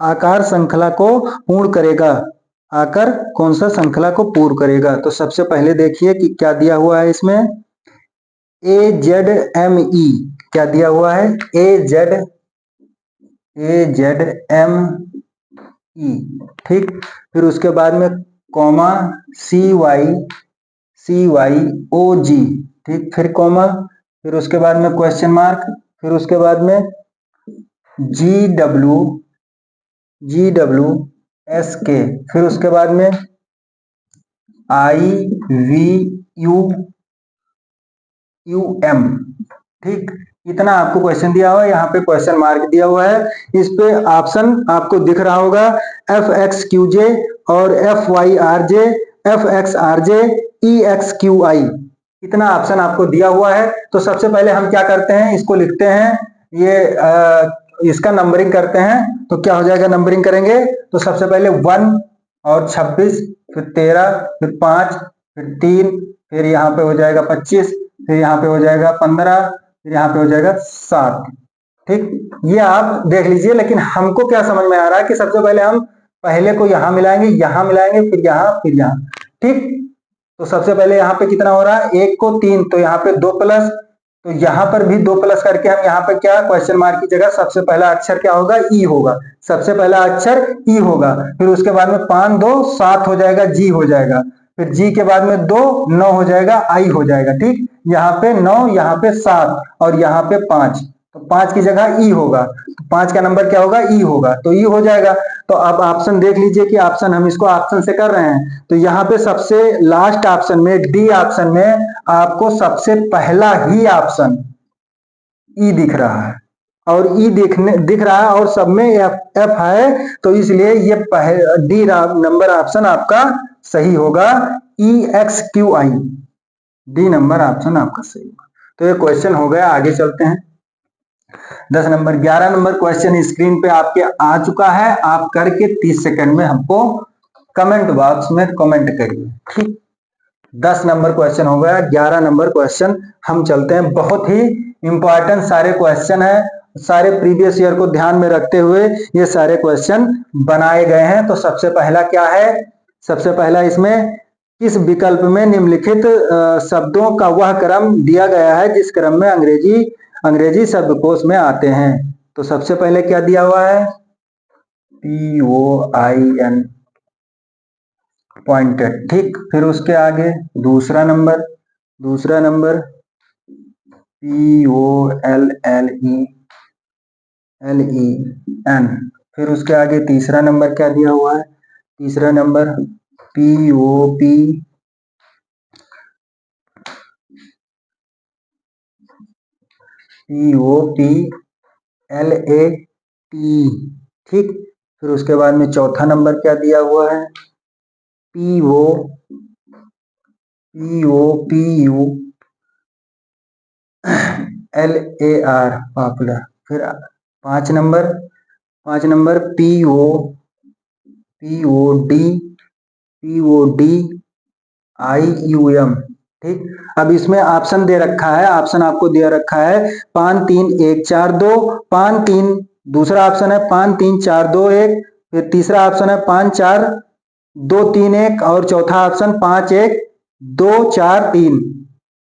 आकार श्रृंखला को पूर्ण करेगा, आकर कौन सा श्रृंखला को पूर्ण करेगा? तो सबसे पहले देखिए कि क्या दिया हुआ है इसमें, AZME क्या दिया हुआ है, AZME, ठीक। फिर उसके बाद में कॉमा CYOG, ठीक, फिर कॉमा, फिर उसके बाद में क्वेश्चन मार्क, फिर उसके बाद में GWSK, फिर उसके बाद में IVUM, ठीक। इतना आपको क्वेश्चन दिया हुआ है, यहाँ पे क्वेश्चन मार्क दिया हुआ है, इस पे ऑप्शन आपको दिख रहा होगा FXQJ और FYRJ, FXRJ, EXQI, इतना ऑप्शन आपको दिया हुआ है। तो सबसे पहले हम क्या करते हैं, इसको लिखते हैं, ये इसका नंबरिंग करते हैं। तो क्या हो जाएगा, नंबरिंग करेंगे तो सबसे पहले 1 और 26, फिर 13, फिर 5, फिर 3, फिर यहाँ पे हो जाएगा 25, फिर यहाँ पे हो जाएगा 15, फिर यहाँ पे हो जाएगा 7, ठीक। ये आप देख लीजिए, लेकिन हमको क्या समझ में आ रहा है कि सबसे पहले हम पहले को यहाँ मिलाएंगे, फिर यहाँ, ठीक। तो सबसे पहले यहाँ पे कितना हो रहा है, 1 को 3, तो यहाँ पे 2 प्लस, तो यहाँ पर भी 2 प्लस करके हम यहाँ पे क्या, क्वेश्चन मार्क की जगह सबसे पहला अक्षर क्या होगा, ई होगा, सबसे पहला अक्षर ई होगा। फिर उसके बाद में 5 2 7 हो जाएगा, जी हो जाएगा, फिर जी के बाद में 2 9 हो जाएगा, आई हो जाएगा, ठीक। यहाँ पे 9, यहाँ पे 7 और यहाँ पे 5, तो 5 की जगह ई होगा, तो 5 का नंबर क्या होगा, ई होगा, तो ई हो जाएगा। तो अब ऑप्शन देख लीजिए कि ऑप्शन हम इसको ऑप्शन से कर रहे हैं, तो यहाँ पे सबसे लास्ट ऑप्शन में डी ऑप्शन में आपको सबसे पहला ही ऑप्शन ई दिख रहा है, और ई दिख रहा है और सब में एफ है, तो इसलिए ये डी नंबर ऑप्शन आपका सही होगा, EXQI, डी नंबर ऑप्शन आपका सही होगा। तो ये क्वेश्चन हो गया, आगे चलते हैं 10 नंबर। 11 नंबर क्वेश्चन स्क्रीन पे आपके आ चुका है, आप करके 30 सेकंड में हमको कमेंट बॉक्स में कमेंट करिए, ठीक। 10 नंबर क्वेश्चन हो गया, 11 नंबर क्वेश्चन हम चलते हैं, बहुत ही इंपॉर्टेंट सारे क्वेश्चन है, सारे प्रीवियस ईयर को ध्यान में रखते हुए ये सारे क्वेश्चन बनाए गए हैं। तो सबसे पहला क्या है, सबसे पहला इसमें किस विकल्प में निम्नलिखित शब्दों का वह क्रम दिया गया है जिस क्रम में अंग्रेजी शब्दकोश में आते हैं? तो सबसे पहले क्या दिया हुआ है, POIN, पॉइंटेड, ठीक। फिर उसके आगे दूसरा नंबर POLLEN, फिर उसके आगे तीसरा नंबर क्या दिया हुआ है, तीसरा नंबर POPLAT, ठीक। फिर उसके बाद में चौथा नंबर क्या दिया हुआ है, POPULAR, पॉपुलर। फिर 5 नंबर PODCAR, PODIUM। ठीक, अब इसमें ऑप्शन दे रखा है, ऑप्शन आपको दे रखा है 5 3 1 4 2, 5 3, दूसरा ऑप्शन है 5 3 4 2 1, फिर तीसरा ऑप्शन है 5 4 2 3 1 और चौथा ऑप्शन 5 1 2 4 3।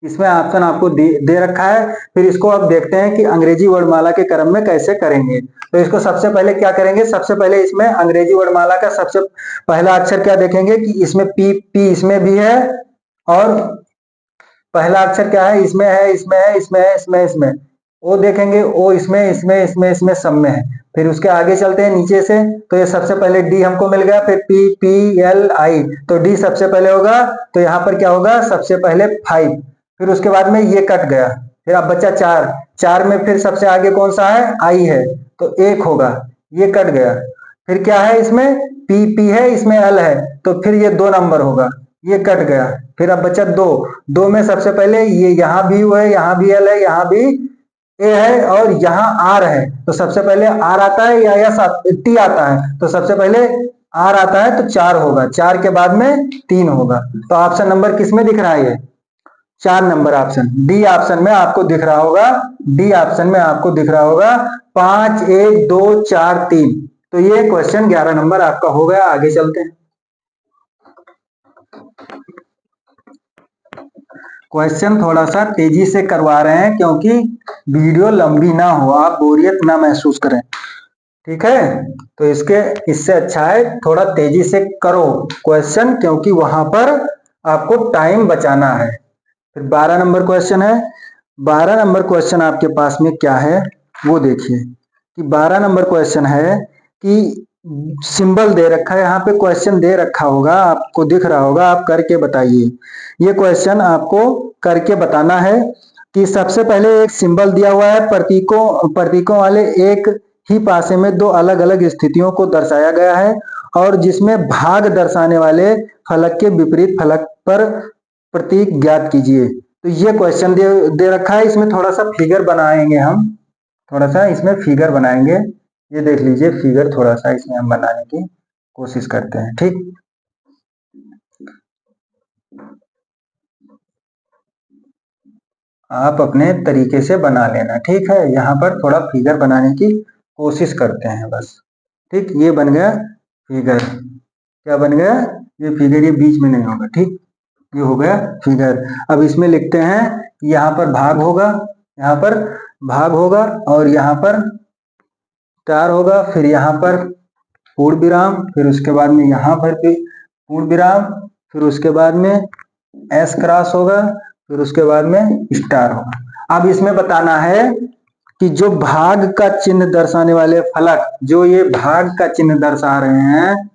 इसमें ऑप्शन आपको दे रखा है। फिर इसको अब देखते हैं कि अंग्रेजी वर्णमाला के क्रम में कैसे करेंगे। तो इसको सबसे पहले क्या करेंगे, सबसे पहले इसमें अंग्रेजी वर्णमाला का सबसे पहला अक्षर क्या देखेंगे कि इसमें पी इसमें भी है, और पहला अक्षर क्या है, इसमें है, इसमें है, इसमें है, इसमें इसमें ओ देखेंगे, ओ इसमें इसमें इसमें इसमें सब में है। फिर उसके आगे चलते हैं नीचे से, तो ये सबसे पहले डी हमको मिल गया, फिर PPLI, तो डी सबसे पहले होगा, तो यहाँ पर क्या होगा, सबसे पहले 5, फिर उसके बाद में ये कट गया, फिर अब बच्चा 4, 4 में फिर सबसे आगे कौन सा है, आई है, तो 1 होगा, ये कट गया। फिर क्या है, इसमें PP है, इसमें L है, तो फिर ये 2 नंबर होगा, ये कट गया। फिर अब बचा 2, 2 में सबसे पहले ये यहाँ भी U है, यहाँ भी L है, यहाँ भी A है और यहाँ R है, तो सबसे पहले R आता है या T आता है, तो सबसे पहले R आता है, तो 4 होगा, 4 के बाद में 3 होगा। तो ऑप्शन नंबर किस में दिख रहा है, ये 4 नंबर ऑप्शन, डी ऑप्शन में आपको दिख रहा होगा, डी ऑप्शन में आपको दिख रहा होगा 5 1 2 4 3। तो ये क्वेश्चन 11 नंबर आपका हो गया। आगे चलते हैं, क्वेश्चन थोड़ा सा तेजी से करवा रहे हैं क्योंकि वीडियो लंबी ना हो, आप बोरियत ना महसूस करें, ठीक है। तो इससे अच्छा है थोड़ा तेजी से करो क्वेश्चन, क्योंकि वहां पर आपको टाइम बचाना है। फिर 12 नंबर क्वेश्चन है, 12 नंबर क्वेश्चन आपके पास में क्या है वो देखिए कि 12 नंबर क्वेश्चन है कि सिंबल दे रखा है, यहाँ पे क्वेश्चन दे रखा होगा, आपको दिख रहा होगा, आप करके बताइए। ये क्वेश्चन आपको करके बताना है कि सबसे पहले एक सिंबल दिया हुआ है, प्रतीकों वाले एक ही पासे में 2 अलग अलग स्थितियों को दर्शाया गया है, और जिसमें भाग दर्शाने वाले फलक के विपरीत फलक पर प्रतीक ज्ञात कीजिए। तो ये क्वेश्चन दे रखा है, इसमें थोड़ा सा फिगर बनाएंगे हम, थोड़ा सा इसमें फिगर बनाएंगे। ये देख लीजिए फिगर, थोड़ा सा इसमें हम बनाने की कोशिश करते हैं, ठीक। आप अपने तरीके से बना लेना, ठीक है। यहाँ पर थोड़ा फिगर बनाने की कोशिश करते हैं बस, ठीक। ये बन गया फिगर, क्या बन गया, ये फिगर, ये बीच में नहीं होगा, ठीक, ये हो गया फिगर। अब इसमें लिखते हैं कि यहाँ पर भाग होगा, यहाँ पर भाग होगा, और यहाँ पर स्टार होगा, फिर यहाँ पर पूर्ण विराम, फिर उसके बाद में यहाँ पर भी पूर्ण विराम, फिर उसके बाद में एस क्रॉस होगा, फिर उसके बाद में स्टार होगा। अब इसमें बताना है कि जो भाग का चिन्ह दर्शाने वाले फलक, जो ये भाग का चिन्ह दर्शा रहे हैं,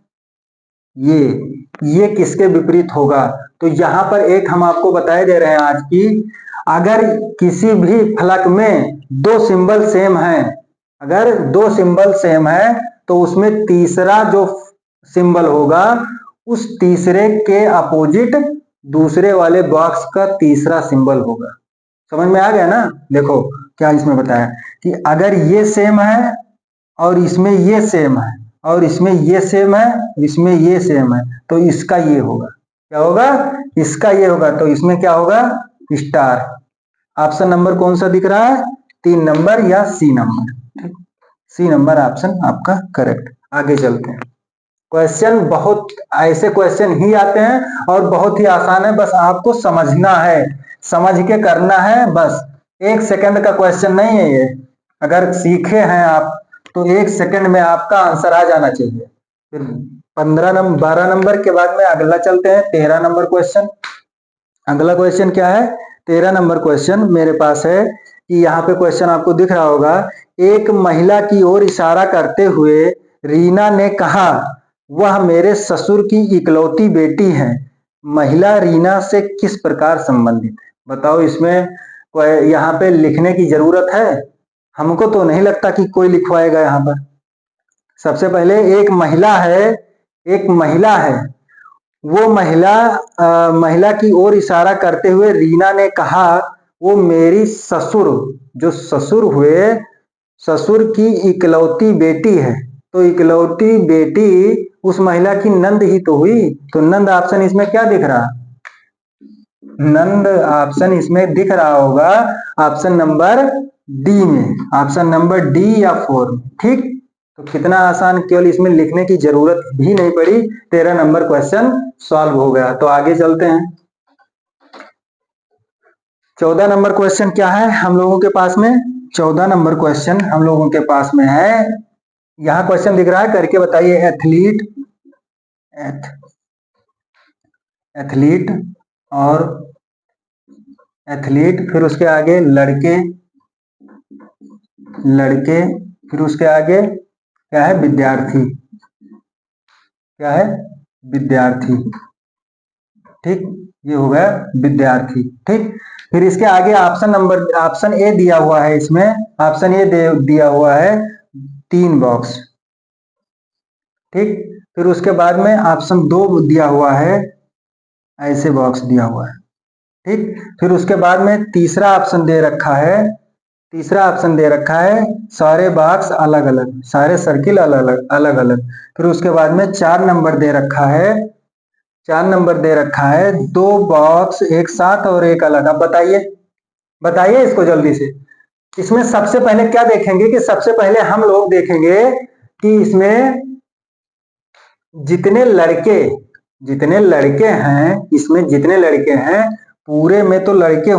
ये किसके विपरीत होगा। तो यहाँ पर एक हम आपको बताए दे रहे हैं आज की, अगर किसी भी फलक में 2 सिंबल सेम है, अगर 2 सिंबल सेम है, तो उसमें तीसरा जो सिंबल होगा, उस तीसरे के अपोजिट दूसरे वाले बॉक्स का तीसरा सिंबल होगा। समझ में आ गया ना। देखो क्या इसमें बताया कि अगर ये सेम है और इसमें ये सेम है, और इसमें ये सेम है, इसमें ये सेम है, तो इसका ये होगा, क्या होगा, इसका ये होगा, तो इसमें क्या होगा, स्टार। ऑप्शन नंबर कौन सा दिख रहा है, 3 नंबर या C number, C number option आपका करेक्ट। आगे चलते हैं, क्वेश्चन बहुत ऐसे क्वेश्चन ही आते हैं और बहुत ही आसान है, बस आपको समझना है, समझ के करना है बस। 1 सेकंड का क्वेश्चन नहीं है ये, अगर सीखे हैं आप तो 1 सेकंड में आपका आंसर आ जाना चाहिए। फिर 12 नंबर के बाद में अगला चलते हैं, 13 नंबर क्वेश्चन। अगला क्वेश्चन क्या है, 13 नंबर क्वेश्चन मेरे पास है कि यहाँ पे क्वेश्चन आपको दिख रहा होगा, एक महिला की ओर इशारा करते हुए रीना ने कहा, वह मेरे ससुर की इकलौती बेटी है। महिला रीना से किस प्रकार संबंधित है। बताओ, इसमें यहाँ पे लिखने की जरूरत है, हमको तो नहीं लगता कि कोई लिखवाएगा यहाँ पर। सबसे पहले एक महिला है, एक महिला है, वो महिला की ओर इशारा करते हुए रीना ने कहा, वो मेरी ससुर, जो ससुर हुए, ससुर की इकलौती बेटी है। तो इकलौती बेटी उस महिला की नंद ही तो हुई। तो नंद ऑप्शन इसमें क्या दिख रहा, नंद ऑप्शन इसमें दिख रहा होगा ऑप्शन नंबर डी में, ऑप्शन नंबर डी या 4 में। ठीक, तो कितना आसान, केवल इसमें लिखने की जरूरत भी नहीं पड़ी, 13 नंबर क्वेश्चन सॉल्व हो गया। तो आगे चलते हैं। 14 नंबर क्वेश्चन क्या है हम लोगों के पास में, 14 नंबर क्वेश्चन हम लोगों के पास में है, यहां क्वेश्चन दिख रहा है, करके बताइए। एथलीट और एथलीट, फिर उसके आगे लड़के, फिर उसके आगे क्या है, विद्यार्थी, क्या है, विद्यार्थी। ठीक, ये हो गया विद्यार्थी। ठीक, फिर इसके आगे ऑप्शन ए दिया हुआ है, इसमें ऑप्शन ए दिया हुआ है 3 बॉक्स। ठीक, फिर उसके बाद में ऑप्शन 2 दिया हुआ है, ऐसे बॉक्स दिया हुआ है। ठीक, फिर उसके बाद में तीसरा ऑप्शन दे रखा है, सारे बॉक्स अलग अलग, सारे सर्किल अलग अलग। फिर उसके बाद में 4 नंबर दे रखा है, 2 बॉक्स एक साथ और एक अलग। अब बताइए इसको जल्दी से। इसमें सबसे पहले क्या देखेंगे कि सबसे पहले हम लोग देखेंगे कि इसमें जितने लड़के हैं, इसमें जितने लड़के हैं पूरे में तो लड़के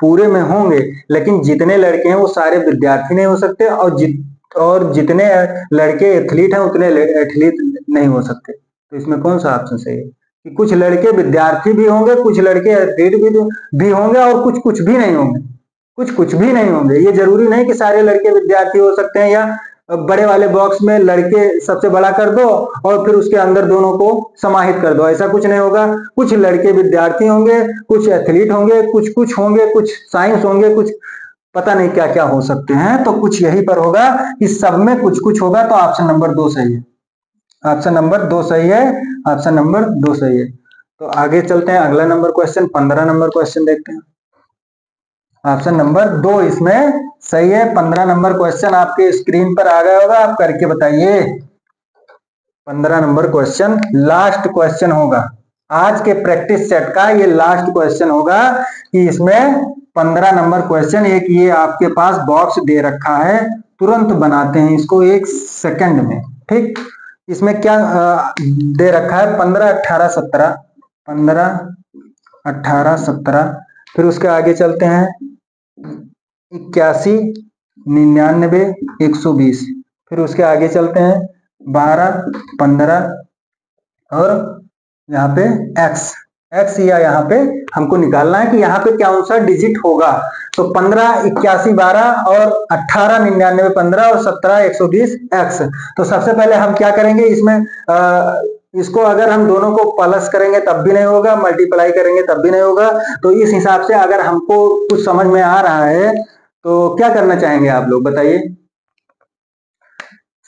पूरे में होंगे, लेकिन जितने लड़के हैं वो सारे विद्यार्थी नहीं हो सकते, और जितने लड़के एथलीट हैं उतने एथलीट नहीं हो सकते। तो इसमें कौन सा ऑप्शन सही है कि कुछ लड़के विद्यार्थी भी होंगे, कुछ लड़के एथलीट भी होंगे, और कुछ भी नहीं होंगे। ये जरूरी नहीं कि सारे लड़के विद्यार्थी हो सकते हैं, या बड़े वाले बॉक्स में लड़के सबसे बड़ा कर दो और फिर उसके अंदर दोनों को समाहित कर दो, ऐसा कुछ नहीं होगा। कुछ लड़के विद्यार्थी होंगे, कुछ एथलीट होंगे, कुछ होंगे, कुछ साइंस होंगे, कुछ पता नहीं क्या क्या हो सकते हैं। तो कुछ यही पर होगा कि सब में कुछ होगा। तो ऑप्शन नंबर 2 सही है, ऑप्शन नंबर 2 सही है। तो आगे चलते हैं, अगला नंबर क्वेश्चन 15 नंबर क्वेश्चन देखते हैं। ऑप्शन नंबर 2 इसमें सही है। 15 नंबर क्वेश्चन आपके स्क्रीन पर आ गया होगा, आप करके बताइए। 15 नंबर क्वेश्चन लास्ट क्वेश्चन होगा आज के प्रैक्टिस सेट का, ये लास्ट क्वेश्चन होगा कि इसमें 15 नंबर क्वेश्चन, एक ये आपके पास बॉक्स दे रखा है, तुरंत बनाते हैं इसको 1 सेकंड में। ठीक, इसमें क्या दे रखा है, 15 18 17, फिर उसके आगे चलते हैं 81 99 120, फिर उसके आगे चलते हैं 12 15, और यहाँ पे एक्स या यहाँ पे हमको निकालना है कि यहाँ पे कौन सा डिजिट होगा। तो 15 81 12 और 18 99 15 और 17 120 एक्स। तो सबसे पहले हम क्या करेंगे, इसमें इसको अगर हम दोनों को प्लस करेंगे तब भी नहीं होगा, मल्टीप्लाई करेंगे तब भी नहीं होगा। तो इस हिसाब से अगर हमको कुछ समझ में आ रहा है तो क्या करना चाहेंगे आप लोग बताइए।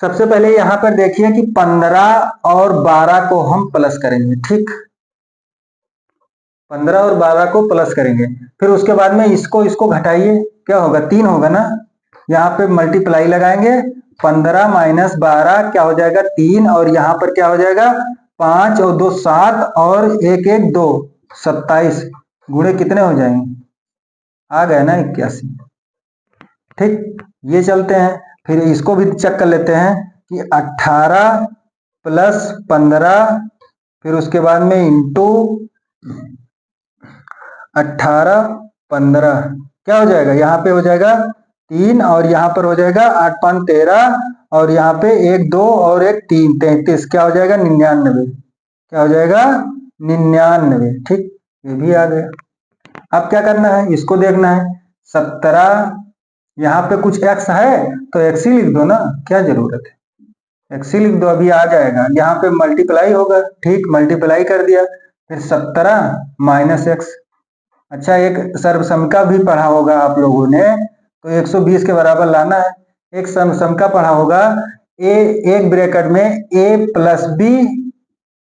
सबसे पहले यहां पर देखिए कि 15 और 12 को हम प्लस करेंगे। ठीक, 15 और 12 को प्लस करेंगे, फिर उसके बाद में इसको घटाइए, क्या होगा, 3 होगा ना। यहाँ पे मल्टीप्लाई लगाएंगे, 15 माइनस 12 क्या हो जाएगा 3, और यहाँ पर क्या हो जाएगा 5 और 2 7, और 1 1 2 27, गुणे कितने हो जाएंगे, आ गए ना 81। ठीक, ये चलते हैं, फिर इसको भी चेक कर लेते हैं कि 18 प्लस 15, फिर उसके बाद में इंटू 18 15 क्या हो जाएगा, यहाँ पे हो जाएगा 3, और यहाँ पर हो जाएगा 8 5 13, और यहाँ पे 1 2 और 1 3 33, क्या हो जाएगा 99, क्या हो जाएगा 99। ठीक, ये भी आ गया। अब क्या करना है, इसको देखना है। 17, यहाँ पे कुछ एक्स है तो एक्स ही लिख दो ना, क्या जरूरत है, एक्स ही लिख दो, अभी आ जाएगा। यहाँ पे मल्टीप्लाई होगा, ठीक, मल्टीप्लाई कर दिया, फिर 17 माइनस एक्स। अच्छा, एक सर्वसमिका भी पढ़ा होगा आप लोगों ने, तो 120 के बराबर लाना है। एक सर्वसमिका पढ़ा होगा, एक ब्रैकेट में a प्लस बी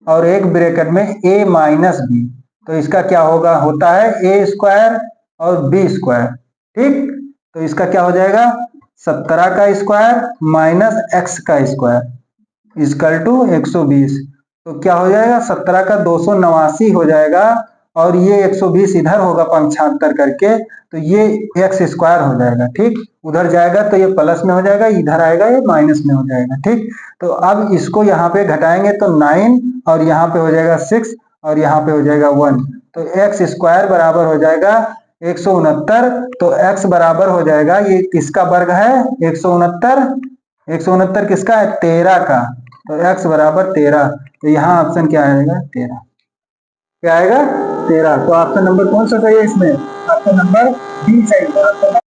और एक ब्रैकेट में a माइनस बी, तो इसका क्या होगा, होता है a स्क्वायर और b स्क्वायर। ठीक, तो इसका क्या हो जाएगा 17 का स्क्वायर माइनस x का स्क्वायर, इजकल टू 120। तो क्या हो जाएगा, 17 का 289 हो जाएगा, और ये 120 इधर होगा 75 करके, तो ये एक्स स्क्वायर हो जाएगा। ठीक, उधर जाएगा तो ये प्लस में हो जाएगा, इधर आएगा ये माइनस में हो जाएगा। ठीक, तो अब इसको यहाँ पे घटाएंगे तो 9, और यहाँ पे हो जाएगा 6, और यहाँ पे हो जाएगा 1। तो एक्स स्क्वायर बराबर हो जाएगा 169। तो एक्स बराबर हो जाएगा, ये किसका वर्ग है, 169। 169 किसका है, 13 का। तो x बराबर 13। तो यहाँ ऑप्शन क्या आएगा, 13। क्या आएगा, 13। तो ऑप्शन नंबर कौन सा सही है इसमें, ऑप्शन नंबर डी सही है।